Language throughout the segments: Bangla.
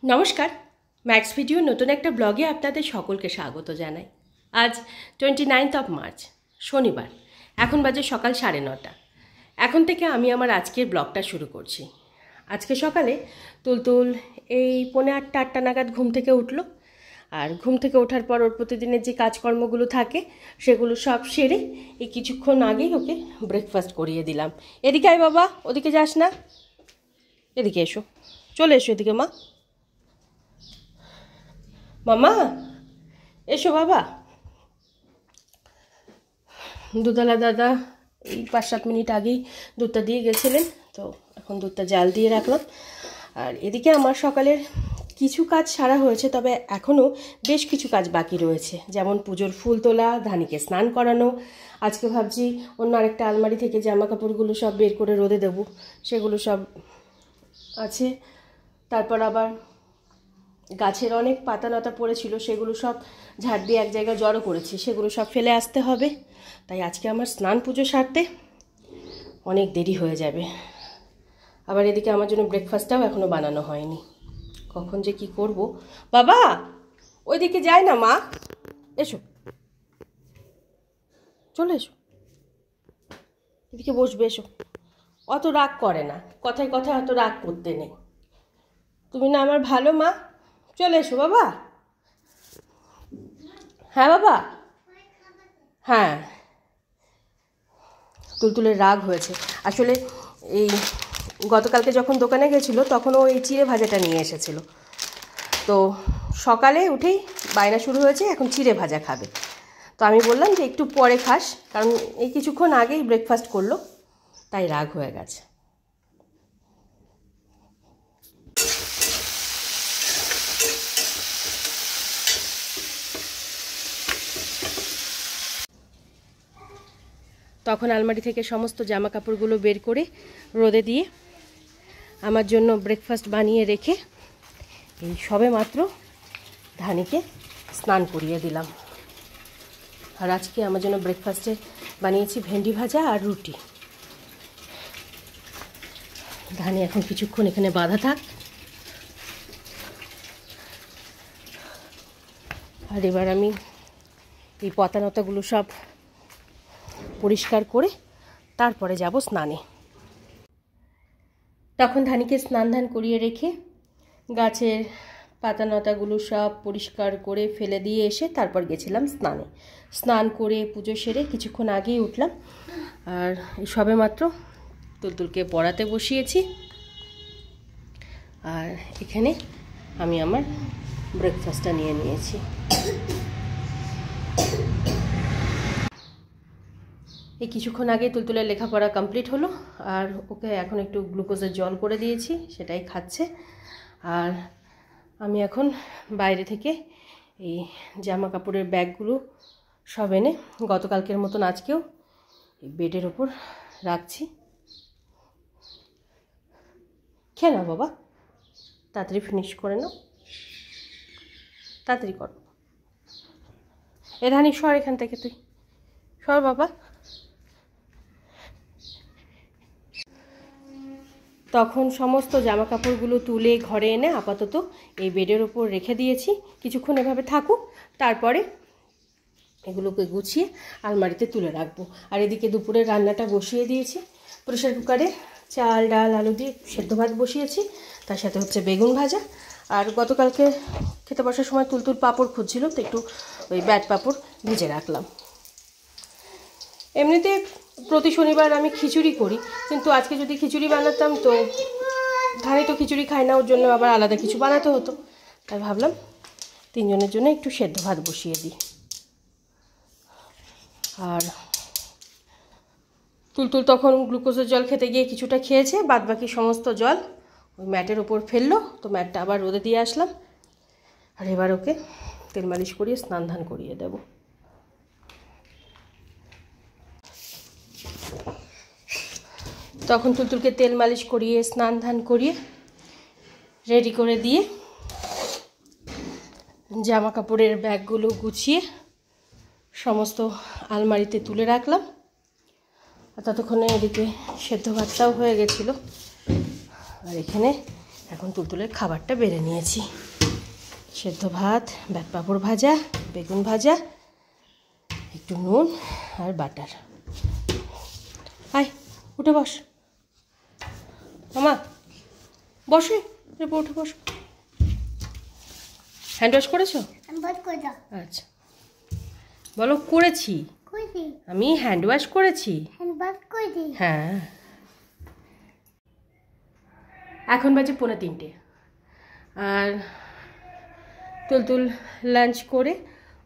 নমস্কার, ম্যাক্স ভিডিও নতুন একটা ব্লগে আপনাদের সকলকে স্বাগত জানাই। আজ 29 মার্চ শনিবার, এখন বাজে সকাল 9:30। এখন থেকে আমি আমার আজকের ব্লগটা শুরু করছি। আজকে সকালে তুলতুল এই 7:45-8টা নাগাদ ঘুম থেকে উঠলো। আর ঘুম থেকে ওঠার পর ওর প্রতিদিনের যে কাজকর্মগুলো থাকে সেগুলো সব সেরে এই কিছুক্ষণ আগেই ওকে ব্রেকফাস্ট করিয়ে দিলাম। এদিকে আয় বাবা, ওদিকে যাস না, এদিকে এসো, চলে এসো এদিকে মা। মামা এসো বাবা। দুধওয়ালা দাদা এই 5-7 মিনিট আগেই দুধটা দিয়ে গেছিলেন, তো এখন দুধটা জাল দিয়ে রাখলাম। আর এদিকে আমার সকালের কিছু কাজ সারা হয়েছে, তবে এখনও বেশ কিছু কাজ বাকি রয়েছে, যেমন পুজোর ফুল তোলা, ধানিকে স্নান করানো। আজকে ভাবছি অন্য আরেকটা আলমারি থেকে জামা কাপড়গুলো সব বের করে রোদে দেবো, সেগুলো সব আছে। তারপর আবার গাছের অনেক পাতা লতা পড়েছিল, সেগুলো সব ঝাড় দিয়ে এক জায়গায় জড়ো করেছি, সেগুলো সব ফেলে আসতে হবে। তাই আজকে আমার স্নান পুজো সারতে অনেক দেরি হয়ে যাবে। আবার এদিকে আমার জন্য ব্রেকফাস্টটাও এখনও বানানো হয়নি, কখন যে কি করব। বাবা ওইদিকে যায় না মা, এসো, চলে এসো, এদিকে বসবে, এসো। অত রাগ করে না, কথায় কথায় অত রাগ করতে নেই। তুমি না আমার ভালো মা, চলে এসো বাবা। হ্যাঁ বাবা, হ্যাঁ। তুলতুলের রাগ হয়েছে আসলে। এই গতকালকে যখন দোকানে গেছিলো তখন ও এই চিড়ে ভাজাটা নিয়ে এসেছিলো, তো সকালে উঠেই বায়না শুরু হয়েছে এখন চিড়ে ভাজা খাবে। তো আমি বললাম যে একটু পরে খাস, কারণ এই কিছুক্ষণ আগেই ব্রেকফাস্ট করলো, তাই রাগ হয়ে গেছে। তখন আলমারি থেকে সমস্ত জামা কাপড়গুলো বের করে রোদে দিয়ে আমার জন্য ব্রেকফাস্ট বানিয়ে রেখে এই সবে মাত্র ধানিকে স্নান করিয়ে দিলাম। আর আজকে আমার জন্য ব্রেকফাস্টে বানিয়েছি ভেন্ডি ভাজা আর রুটি। ধানি এখন কিছুক্ষণ এখানে বাঁধা থাক। আর এবার আমি এই পাতালতাগুলো সব পরিষ্কার করে তারপরে যাব স্নানে। তখন ধানিকে স্নান ধান করিয়ে রেখে গাছের পাতালতাগুলো সব পরিষ্কার করে ফেলে দিয়ে এসে তারপর গেছিলাম স্নানে। স্নান করে পুজো সেরে কিছুক্ষণ আগেই উঠলাম। আর এই সবে মাত্র তুলতুলকে পড়াতে বসিয়েছি। আর এখানে আমি আমার ব্রেকফাস্টটা নিয়ে নিয়েছি। এই কিছুক্ষণ আগে তুলতুলের লেখাপড়া কমপ্লিট হলো, আর ওকে এখন একটু গ্লুকোজের জল করে দিয়েছি, সেটাই খাচ্ছে। আর আমি এখন বাইরে থেকে এই জামা কাপড়ের ব্যাগগুলো সব এনে গতকালকের মতন আজকেও এই বেডের ওপর রাখছি। খেয়ে নাও বাবা, তাড়াতাড়ি ফিনিশ করে নাও, তাড়াতাড়ি করো। এ ধানি সর এখান থেকে, তুই সর বাবা। তখন সমস্ত জামা কাপড়গুলো তুলে ঘরে এনে আপাতত এই বেডের ওপর রেখে দিয়েছি, কিছুক্ষণ এভাবে থাকুক, তারপরে এগুলোকে গুছিয়ে আলমারিতে তুলে রাখবো। আর এদিকে দুপুরের রান্নাটা বসিয়ে দিয়েছি। প্রেসার কুকারে চাল ডাল আলু দিয়ে সেদ্ধ ভাত বসিয়েছি, তার সাথে হচ্ছে বেগুন ভাজা। আর গতকালকে খেতে বসার সময় তুলতুল পাঁপড় খুঁজছিল, তো একটু ওই ব্যাট পাঁপড় ভেজে রাখলাম। এমনিতে প্রতি শনিবার আমি খিচুড়ি করি, কিন্তু আজকে যদি খিচুড়ি বানাতাম তো ধানি তো খিচুড়ি খায় না, ওর জন্য আবার আলাদা কিছু বানাতে হতো। তাই ভাবলাম তিনজনের জন্য একটু সেদ্ধ ভাত বসিয়ে দিই। আর তুলতুল তখন গ্লুকোজের জল খেতে গিয়ে কিছুটা খেয়েছে, বাদবাকি সমস্ত জল ওই ম্যাটের ওপর ফেললো, তো ম্যাটটা আবার রোদে দিয়ে আসলাম। আর এবার ওকে তেল মালিশ করিয়ে স্নান ধান করিয়ে দেব। তখন তুলতুলকে তেল মালিশ করিয়ে স্নান ধান করিয়ে রেডি করে দিয়ে জামা কাপড়ের ব্যাগগুলো গুছিয়ে সমস্ত আলমারিতে তুলে রাখলাম। আর ততক্ষণে এদিকে সেদ্ধ ভাতটাও হয়ে গেছিলো। আর এখানে এখন এখন তুলতুলের খাবারটা বেড়ে নিয়েছি। সেদ্ধ ভাত, ব্যাট পাঁপড় ভাজা, বেগুন ভাজা, একটু নুন আর বাটার। আয় উঠে বস মামা, বসে উঠে বস। হ্যান্ড ওয়াশ করেছো? আচ্ছা বলো করেছি, আমি হ্যান্ড ওয়াশ করেছি। হ্যাঁ, এখন বাজে 2:45 আর তুলতুল লাঞ্চ করে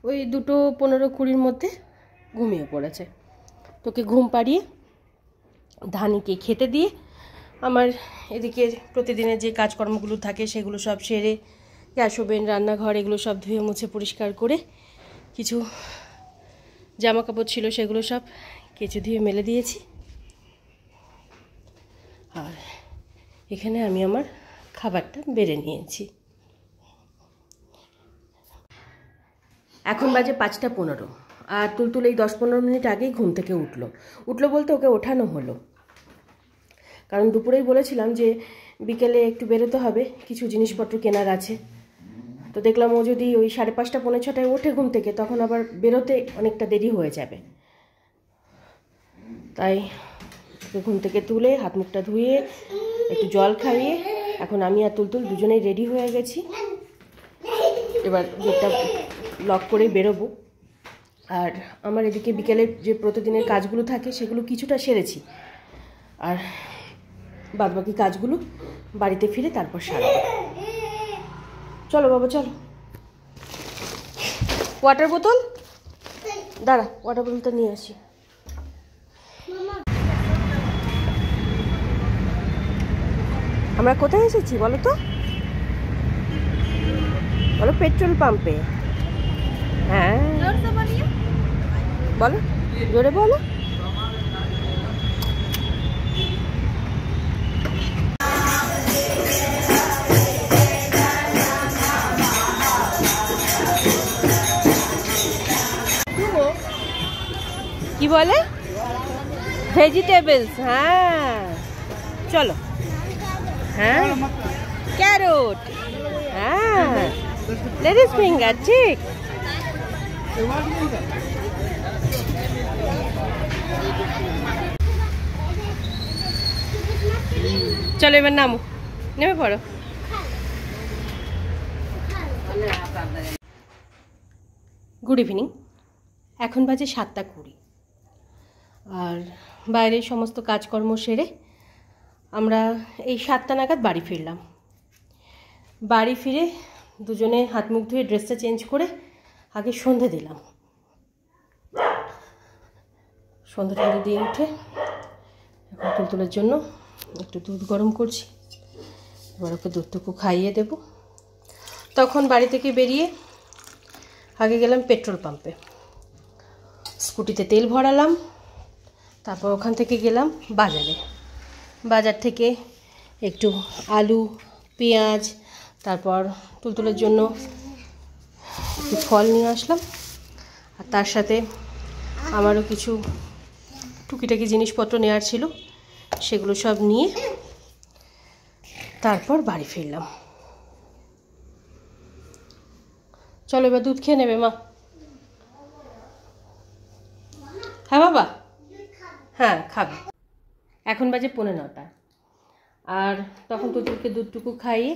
ওই 2:15-20 মধ্যে ঘুমিয়ে পড়েছে। তোকে ঘুম পাড়িয়ে ধানিকে খেতে দিয়ে আমার এদিকে প্রতিদিনের যে কাজকর্মগুলো থাকে সেগুলো সব সেরে, গ্যাস ওভেন, রান্নাঘর এগুলো সব ধুয়ে মুছে পরিষ্কার করে, কিছু জামা কাপড় ছিল সেগুলো সব কেচে ধুয়ে মেলে দিয়েছি। আর এখানে আমি আমার খাবারটা বেড়ে নিয়েছি। এখন বাজে 5:15 আর তুলতুল এই 10-15 মিনিট আগেই ঘুম থেকে উঠলো বলতে ওকে ওঠানো হলো, কারণ দুপুরেই বলেছিলাম যে বিকেলে একটু বেরোতে হবে, কিছু জিনিসপত্র কেনার আছে। তো দেখলাম ও যদি ওই 5:30-5:45 ওঠে ঘুম থেকে, তখন আবার বেরোতে অনেকটা দেরি হয়ে যাবে। তাই ঘুম থেকে তুলে হাত মুখটা ধুয়ে একটু জল খাইয়ে এখন আমি আর তুলতুল দুজনেই রেডি হয়ে গেছি। এবার গেটটা লক করে বেরোবো। আর আমার এদিকে বিকেলের যে প্রতিদিনের কাজগুলো থাকে সেগুলো কিছুটা সেরেছি, আর বাদবাকি কাজগুলো বাড়িতে ফিরে তারপর সারবো। চলো বাবা চলো। ওয়াটার বোতল দাঁড়া, ওয়াটার বোতলটা নিয়ে আসি। আমরা কোথায় এসেছি বলো তো? বলো পেট্রোল পাম্পে। হ্যাঁ বলো, জোরে বলো। কি বলে? ভেজিটেবলস। হ্যাঁ চলো। হ্যাঁ ক্যারট, হ্যাঁ লেডিস ফিঙ্গার, ঠিক। চলো এবার নামো, নেমে পড়ো। Good evening. এখন বাজে 7:20 আর বাইরের সমস্ত কাজকর্ম সেরে আমরা এই 7টা নাগাদ বাড়ি ফিরলাম। বাড়ি ফিরে দুজনে হাত মুখ ধুয়ে ড্রেসটা চেঞ্জ করে আগে সন্ধে দিলাম। সন্ধ্যা দিয়ে উঠে এখন তুলতুলের জন্য একটু দুধ গরম করছি, এবার ওকে দুধটুকু খাইয়ে দেব। তখন বাড়ি থেকে বেরিয়ে আগে গেলাম পেট্রোল পাম্পে, স্কুটিতে তেল ভরালাম। তারপর ওখান থেকে গেলাম বাজারে। বাজার থেকে একটু আলু, পেঁয়াজ, তারপর তুলতুলের জন্য একটু ফল নিয়ে আসলাম। আর তার সাথে আমারও কিছু টুকিটাকি জিনিসপত্র নেওয়ার ছিল, সেগুলো সব নিয়ে তারপর বাড়ি ফিরলাম। চলো এবার দুধ খেয়ে নেবে মা। হ্যাঁ বাবা, হ্যাঁ খাবে। এখন বাজে 9:15 আর তখন তুলতুলকে দুধটুকু খাইয়ে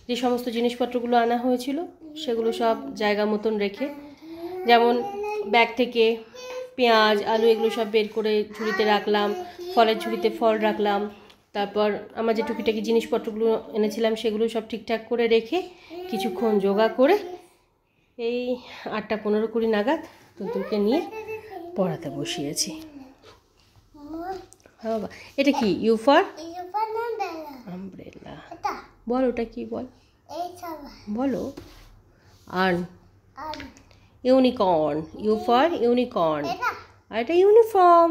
যে সমস্ত জিনিসপত্রগুলো আনা হয়েছিল সেগুলো সব জায়গা মতন রেখে, যেমন ব্যাগ থেকে পেঁয়াজ, আলু এগুলো সব বের করে ঝুড়িতে রাখলাম, ফলের ঝুড়িতে ফল রাখলাম। তারপর আমার যে টুকিটাকি জিনিসপত্রগুলো এনেছিলাম সেগুলো সব ঠিকঠাক করে রেখে কিছুক্ষণ যোগা করে এই 8:15-20 নাগাদ তুলতুলকে নিয়ে পড়াতে বসিয়েছি। হ্যাঁ বাবা, এটা কি? You for umbrella. বল ওটা কি বল, বলো। আর্ন, ইউনিকর্ন। U for unicorn. আর এটা ইউনিফর্ম।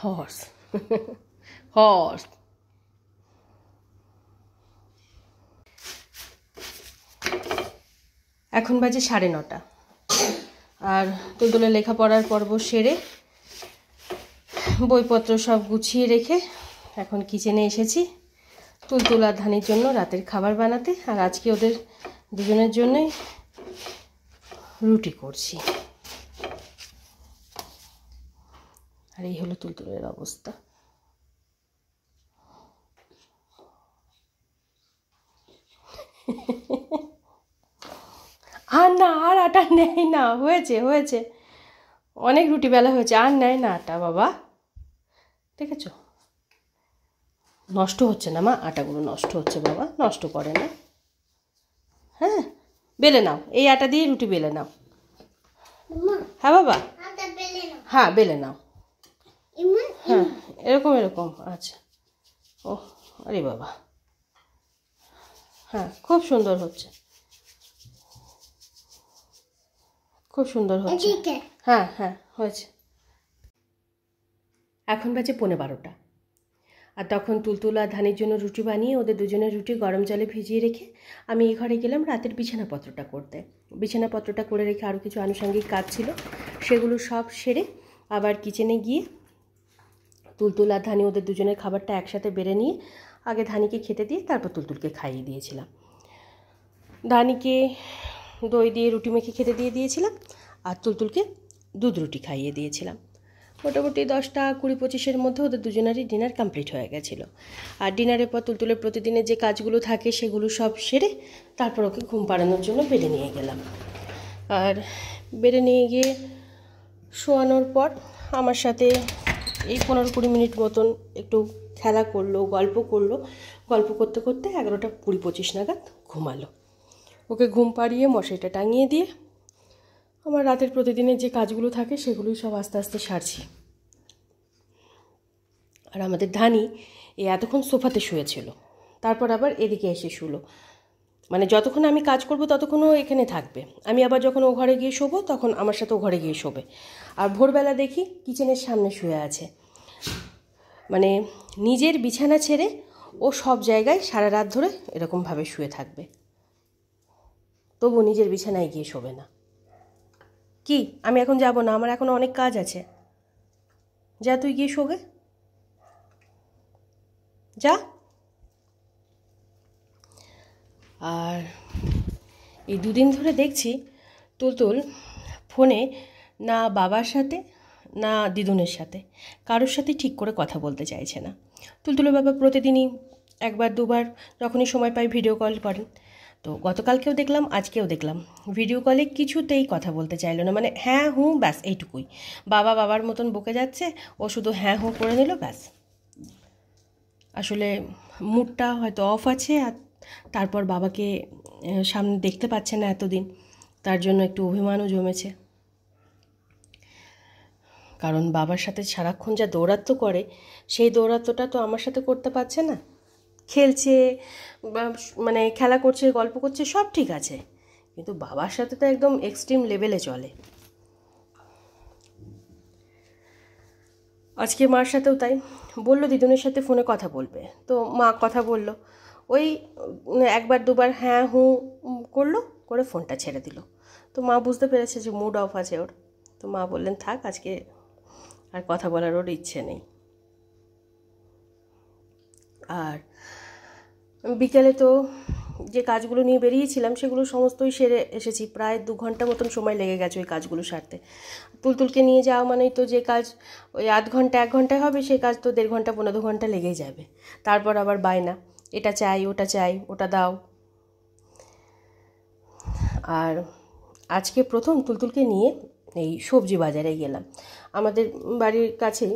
হর্স। হর্স। এখন বাজে 9:30 আর তুলতুলের লেখাপড়ার পর্ব সেরে বইপত্র সব গুছিয়ে রেখে এখন কিচেনে এসেছি তুলতুল আর ধানির জন্য রাতের খাবার বানাতে। আর আজকে ওদের দুজনের জন্যই রুটি করছি। আর এই হলো তুলতুলের অবস্থা। আর না, আর আটা নেয় না, হয়েছে হয়েছে, অনেক রুটি বেলা হয়েছে, আর নেয় না আটা বাবা। দেখেছ, নষ্ট হচ্ছে না মা, আটাগুলো নষ্ট হচ্ছে বাবা, নষ্ট করে না। হ্যাঁ, বেলে নাও, এই আটা দিয়ে রুটি বেলে নাও। হ্যাঁ বাবা, হ্যাঁ বেলে নাও। হ্যাঁ, এরকম এরকম, আচ্ছা। ও আরে বাবা, হ্যাঁ খুব সুন্দর হচ্ছে, খুব সুন্দর হচ্ছে। হ্যাঁ হ্যাঁ হয়েছে। এখন বাজে 11:15, আর তখন তুলতুল আর ধানির জন্য রুটি বানিয়ে ওদের দুজনের রুটি গরম জলে ভিজিয়ে রেখে আমি এই ঘরে গেলাম রাতের বিছানাপত্রটা করতে। বিছানাপত্রটা করে রেখে আরও কিছু আনুষঙ্গিক কাজ ছিল, সেগুলো সব সেরে আবার কিচেনে গিয়ে তুলতুল আর ধানি ওদের দুজনের খাবারটা একসাথে বেড়ে নিয়ে আগে ধানিকে খেতে দিয়ে তারপর তুলতুলকে খাইয়ে দিয়েছিলাম। ধানিকে দই দিয়ে রুটি মেখে খেতে দিয়ে দিয়েছিলাম, আর তুলতুলকে দুধ রুটি খাইয়ে দিয়েছিলাম। মোটামুটি 10টা 20-25-এর মধ্যে ওদের দুজনেরই ডিনার কমপ্লিট হয়ে গেছিলো। আর ডিনারের পর তুলতুলের প্রতিদিনের যে কাজগুলো থাকে সেগুলো সব সেরে তারপর ওকে ঘুম পাড়ানোর জন্য বেডে নিয়ে গেলাম। আর বেডে নিয়ে গিয়ে শোয়ানোর পর আমার সাথে এই 15-20 মিনিট মতন একটু খেলা করলো, গল্প করলো। গল্প করতে করতে 11টা 20-25 নাগাদ ঘুমালো। ওকে ঘুম পাড়িয়ে মশারিটা টাঙিয়ে দিয়ে আমার রাতের প্রতিদিনের যে কাজগুলো থাকে সেগুলোই সব আস্তে আস্তে সারছি। আর আমাদের ধানি এতক্ষণ সোফাতে শুয়েছিল, তারপর আবার এদিকে এসে শুলো। মানে যতক্ষণ আমি কাজ করব ততক্ষণ ও এখানে থাকবে, আমি আবার যখন ও ঘরে গিয়ে শোবো তখন আমার সাথে ও ঘরে গিয়ে শোবে। আর ভোরবেলা দেখি কিচেনের সামনে শুয়ে আছে, মানে নিজের বিছানা ছেড়ে ও সব জায়গায় সারা রাত ধরে এরকমভাবে শুয়ে থাকবে, তবু নিজের বিছানায় গিয়ে শোবে না। কি আমি এখন যাব না, আমার এখন অনেক কাজ আছে, যা তুই গিয়ে শোবে, যা। আর এই দুদিন ধরে দেখছি তুলতুল ফোনে না বাবার সাথে না দিদুনের সাথে কারোর সাথে ঠিক করে কথা বলতে চাইছে না। তুলতুলের বাবা প্রতিদিনই 1-2 বার যখনই সময় পাই ভিডিও কল করেন, তো গতকালকেও দেখলাম আজকেও দেখলাম ভিডিও কলে কিছুতেই কথা বলতে চাইলো না, মানে হ্যাঁ হুঁ ব্যাস এইটুকুই। বাবা বাবার মতন বকে যাচ্ছে, ও শুধু হ্যাঁ হুঁ করে নিল ব্যাস। আসলে মুডটা হয়তো অফ আছে, আর তারপর বাবাকে সামনে দেখতে পাচ্ছে না এতদিন, তার জন্য একটু অভিমানও জমেছে। কারণ বাবার সাথে সারাক্ষণ যা দৌরাত্ম্য করে সেই দৌরাত্ম্যটা তো আমার সাথে করতে পারছে না। খেলছে, মানে খেলা করছে, গল্প করছে, সব ঠিক আছে, কিন্তু বাবার সাথে তো একদম এক্সট্রিম লেভেলে চলে। আজকে মার সাথেও তাই বললো দিদুনের সাথে ফোনে কথা বলবে, তো মা কথা বলল, ওই 1-2 বার হ্যাঁ হুঁ করলো, করে ফোনটা ছেড়ে দিল। তো মা বুঝতে পেরেছে যে মুড অফ আছে ওর, তো মা বললেন থাক, আজকে আর কথা বলার ওর ইচ্ছে নেই। আর বিকেলে তো যে কাজগুলো নিয়ে বেরিয়েছিলাম সেগুলো সমস্তই সেরে এসেছি, প্রায় 2 ঘন্টা মতন সময় লেগে গেছে ওই কাজগুলো সারতে। তুলতুলকে নিয়ে যাওয়া মানেই তো যে কাজ ওই 1/2 ঘন্টা 1 ঘন্টায় হবে, সেই কাজ তো 1.5 ঘন্টা 1.5 ঘন্টা লেগেই যাবে। তারপর আবার বায়না, এটা চাই ওটা দাও। আর আজকে প্রথম তুলতুলকে নিয়ে এই সবজি বাজারে গেলাম। আমাদের বাড়ির কাছেই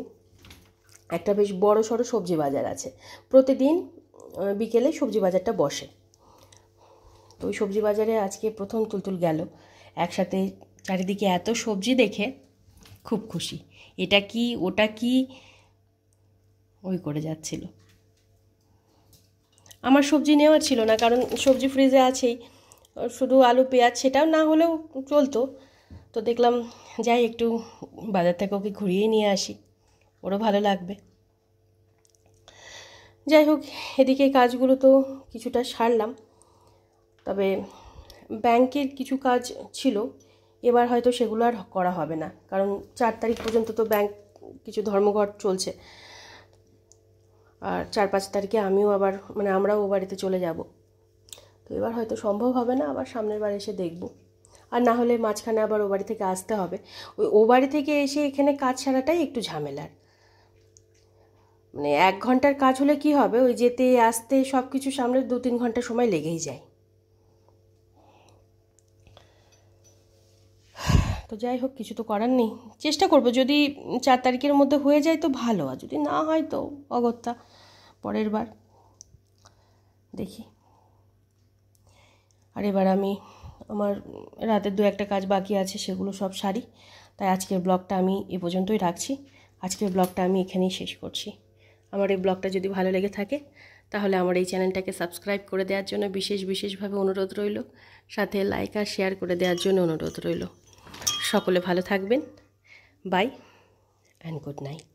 একটা বেশ বড় সড়ো সবজি বাজার আছে, প্রতিদিন বিকেলে সবজি বাজারটা বসে। তো ওই সবজি বাজারে আজকে প্রথম তুলতুল গেল, একসাথে চারিদিকে এত সবজি দেখে খুব খুশি, এটা কি ওটা কি ওই করে যাচ্ছিল। আমার সবজি নেওয়ার ছিল না, কারণ সবজি ফ্রিজে আছেই, শুধু আলু পেঁয়াজ সেটাও না হলেও চলতো। তো দেখলাম যাই একটু বাজার থেকে ওকে ঘুরিয়ে নিয়ে আসি, ওরও ভালো লাগবে। যাই হোক, এদিকে কাজগুলো তো কিছুটা সারলাম, তবে ব্যাংকের কিছু কাজ ছিল, এবার হয়তো সেগুলো আর করা হবে না, কারণ 4 তারিখ পর্যন্ত তো ব্যাংক কিছু ধর্মঘট চলছে। আর 4-5 তারিখে আমিও আবার মানে আমরাও ও বাড়িতে চলে যাব। তো এবার হয়তো সম্ভব হবে না, আবার সামনের বার এসে দেখব। আর না হলে মাঝখানে আবার ও বাড়ি থেকে আসতে হবে। ও বাড়ি থেকে এসে এখানে কাজ ছাড়াটাই একটু ঝামেলার। মানে 1 ঘন্টার কাজ হলে কি হবে, ওই যেতে আসতে সব কিছু সামনে 2-3 ঘন্টা সময় লেগেই যায়। তো যাই হোক, কিছু তো করার নেই, চেষ্টা করব যদি 4 তারিখের মধ্যে হয়ে যায় তো ভালো, আর যদি না হয় তো অগত্যা পরের বার দেখি। আর এবার আমি আমার রাতের 2-1টা কাজ বাকি আছে, সেগুলো সব সারি। তাই আজকের ব্লগটা আমি এ পর্যন্তই রাখছি। আজকের ব্লগটা আমি এখানেই শেষ করছি। আমার এই ব্লগটা যদি ভালো লেগে থাকে তাহলে আমার এই চ্যানেলটাকে সাবস্ক্রাইব করে দেওয়ার জন্য বিশেষভাবে অনুরোধ রইল, সাথে লাইক আর শেয়ার করে দেওয়ার জন্য অনুরোধ রইল। সকলে ভালো থাকবেন। Bye and good night.